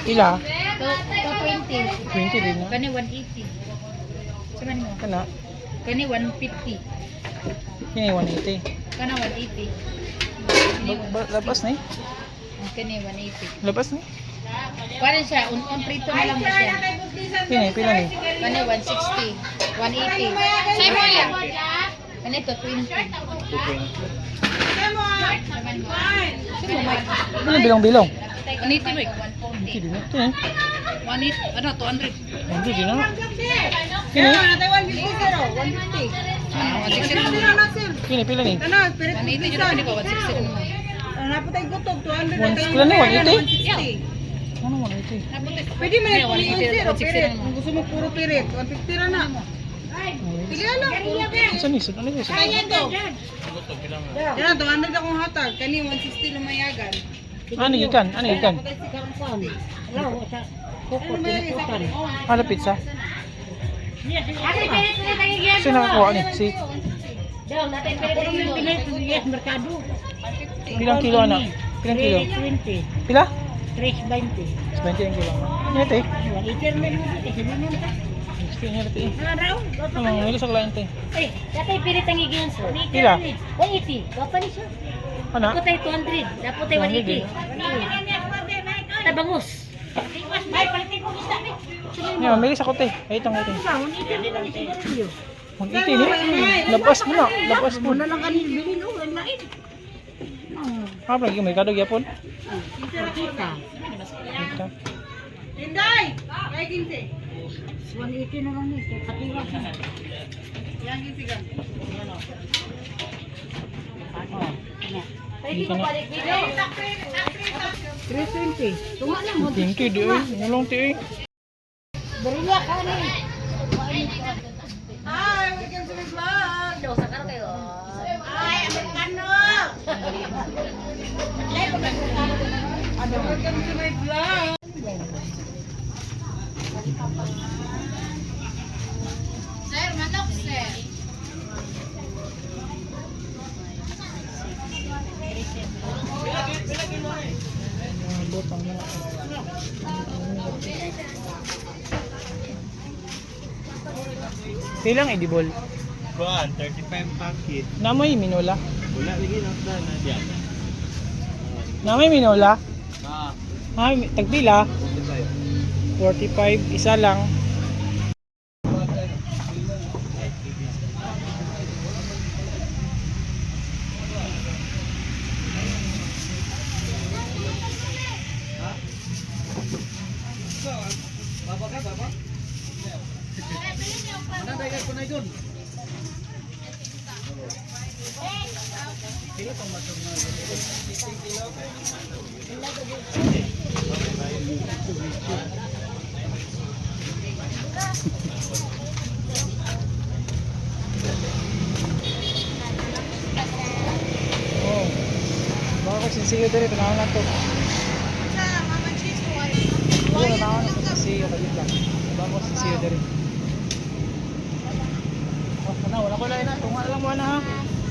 Ila? To 20. 20 din na. Kani 180. Saman mo? Kana? Kani 150. Kini 180. Kana 180. Labas na eh. Kani 180. Labas na eh. Kuwan siya, un prito na lang ba siya? Kini, pila ni? Kani 160. 180. Say mo yan. Kani to 20. Saman mo? Sino mo? Ano bilong-bilong? 180 mo. 20 din na. Kini? 180. Ano, 200. 100 din na. Kini? Ah, 160 Kini, pila ni? 180 dito kani ba 160 naman. Napatay ko to 200 One- tayo. pila ni, 160. Ano 180? Pwede mo na puli yung 0 160 pirit. naman. Kung gusto mo puro pirit, 150 na na. Pili ano? Isa ni, ano ni? Kaya to. Yan, 200 akong hatag. Kani 160 lumayagan. Ano ikan? Ano ikan? Ano ba yung isa? Ano pizza? Sino nakakuha ni? Si pilang kilo anak? Pilang kilo? Pila? 20 ang kilo. Ano ito eh? Gusto niya ito eh. Ano, ilis ang lain ito eh. Datay pirit ang igyan so. Pila? 180. Gapa ni siya. Ano? Dapat ay 200. Dapat ay 180. Tabangus. Yan, milis ako te. Ay, itong ito. 180 ni? Labas mo na. Labas mo na. lang kanil bilin o ang lain. Apa lagi may kadog yapon? Kita. Inday! Kaya 15. 180 na lang ni. Patiwa siya. Yan 15 gan. Pwede ko balik video. 320. Tunga lang mo. 20 di eh. Nulong ti eh. Bariya ka ni. Hi, welcome to my vlog. Daw sakar kayo. Hi, Amerikano. Welcome to my vlog. Sir, manok sir. Botang na. Silang edible. Kuan, 35 packet. Namoy minola. Wala lagi na sa na diyan. Namoy minola. Ah, Ay, tagpila. 45. 45 isa lang. Oh. Baka ko sinsiyo dito, tanaw na to. Oo, tanaw na to sinsiyo, kalit lang. Baka ko sinsiyo dito. Oh, ano, wala ko lain na, tunga lang mo na ha.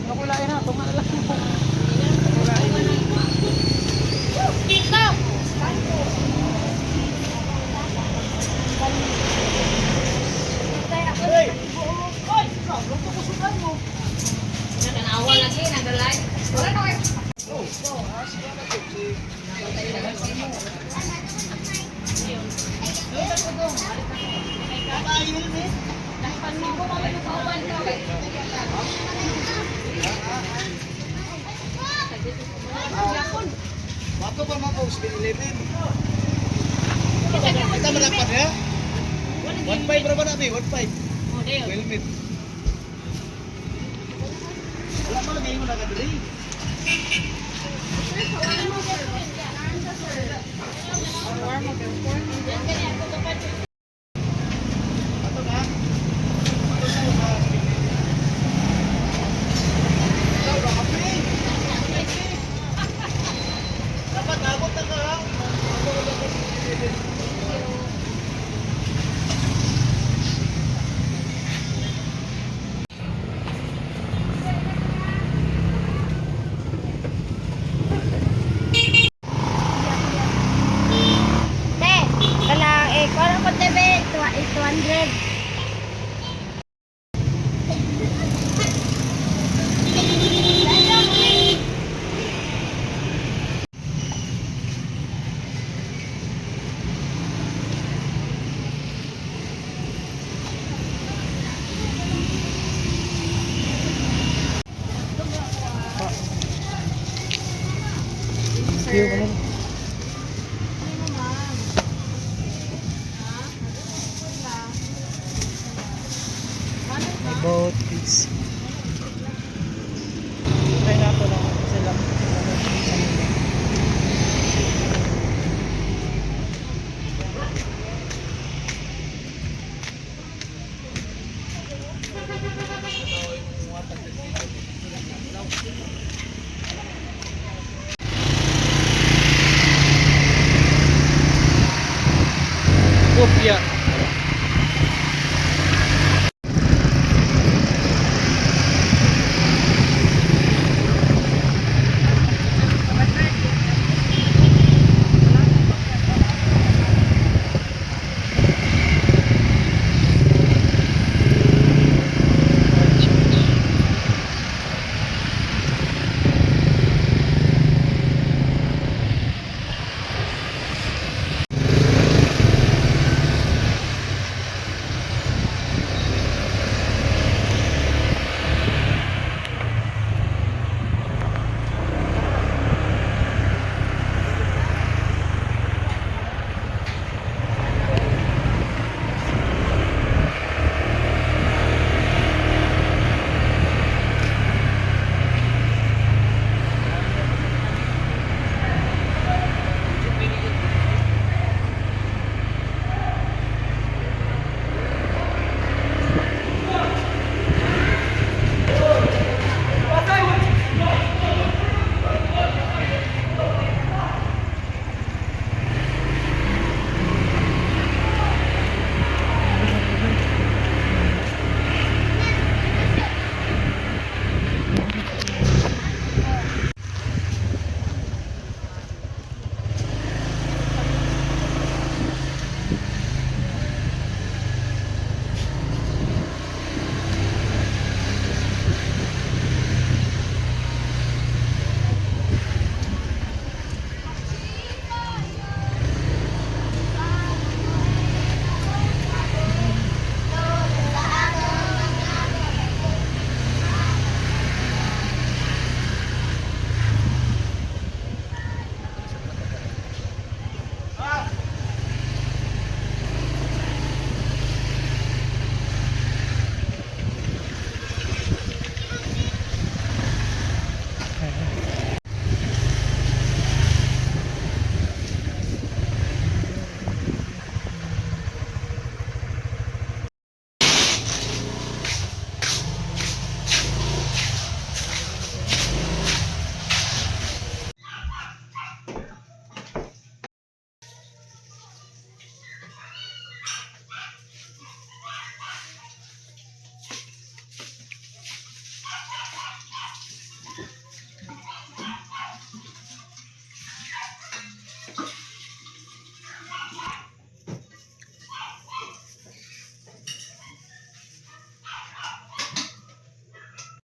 Wala ko lain na, tunga lang mo. Wala ko lain na. Awal lagi nagdalay. Wala na kayo. Bato pa mga post 11. Kita malapad ya? 15 berapa na bi? 15. Well meet. Wala pa lagi mo nakadiri. Dapat abot na ka ha. Te, 200. View ka na. My boat is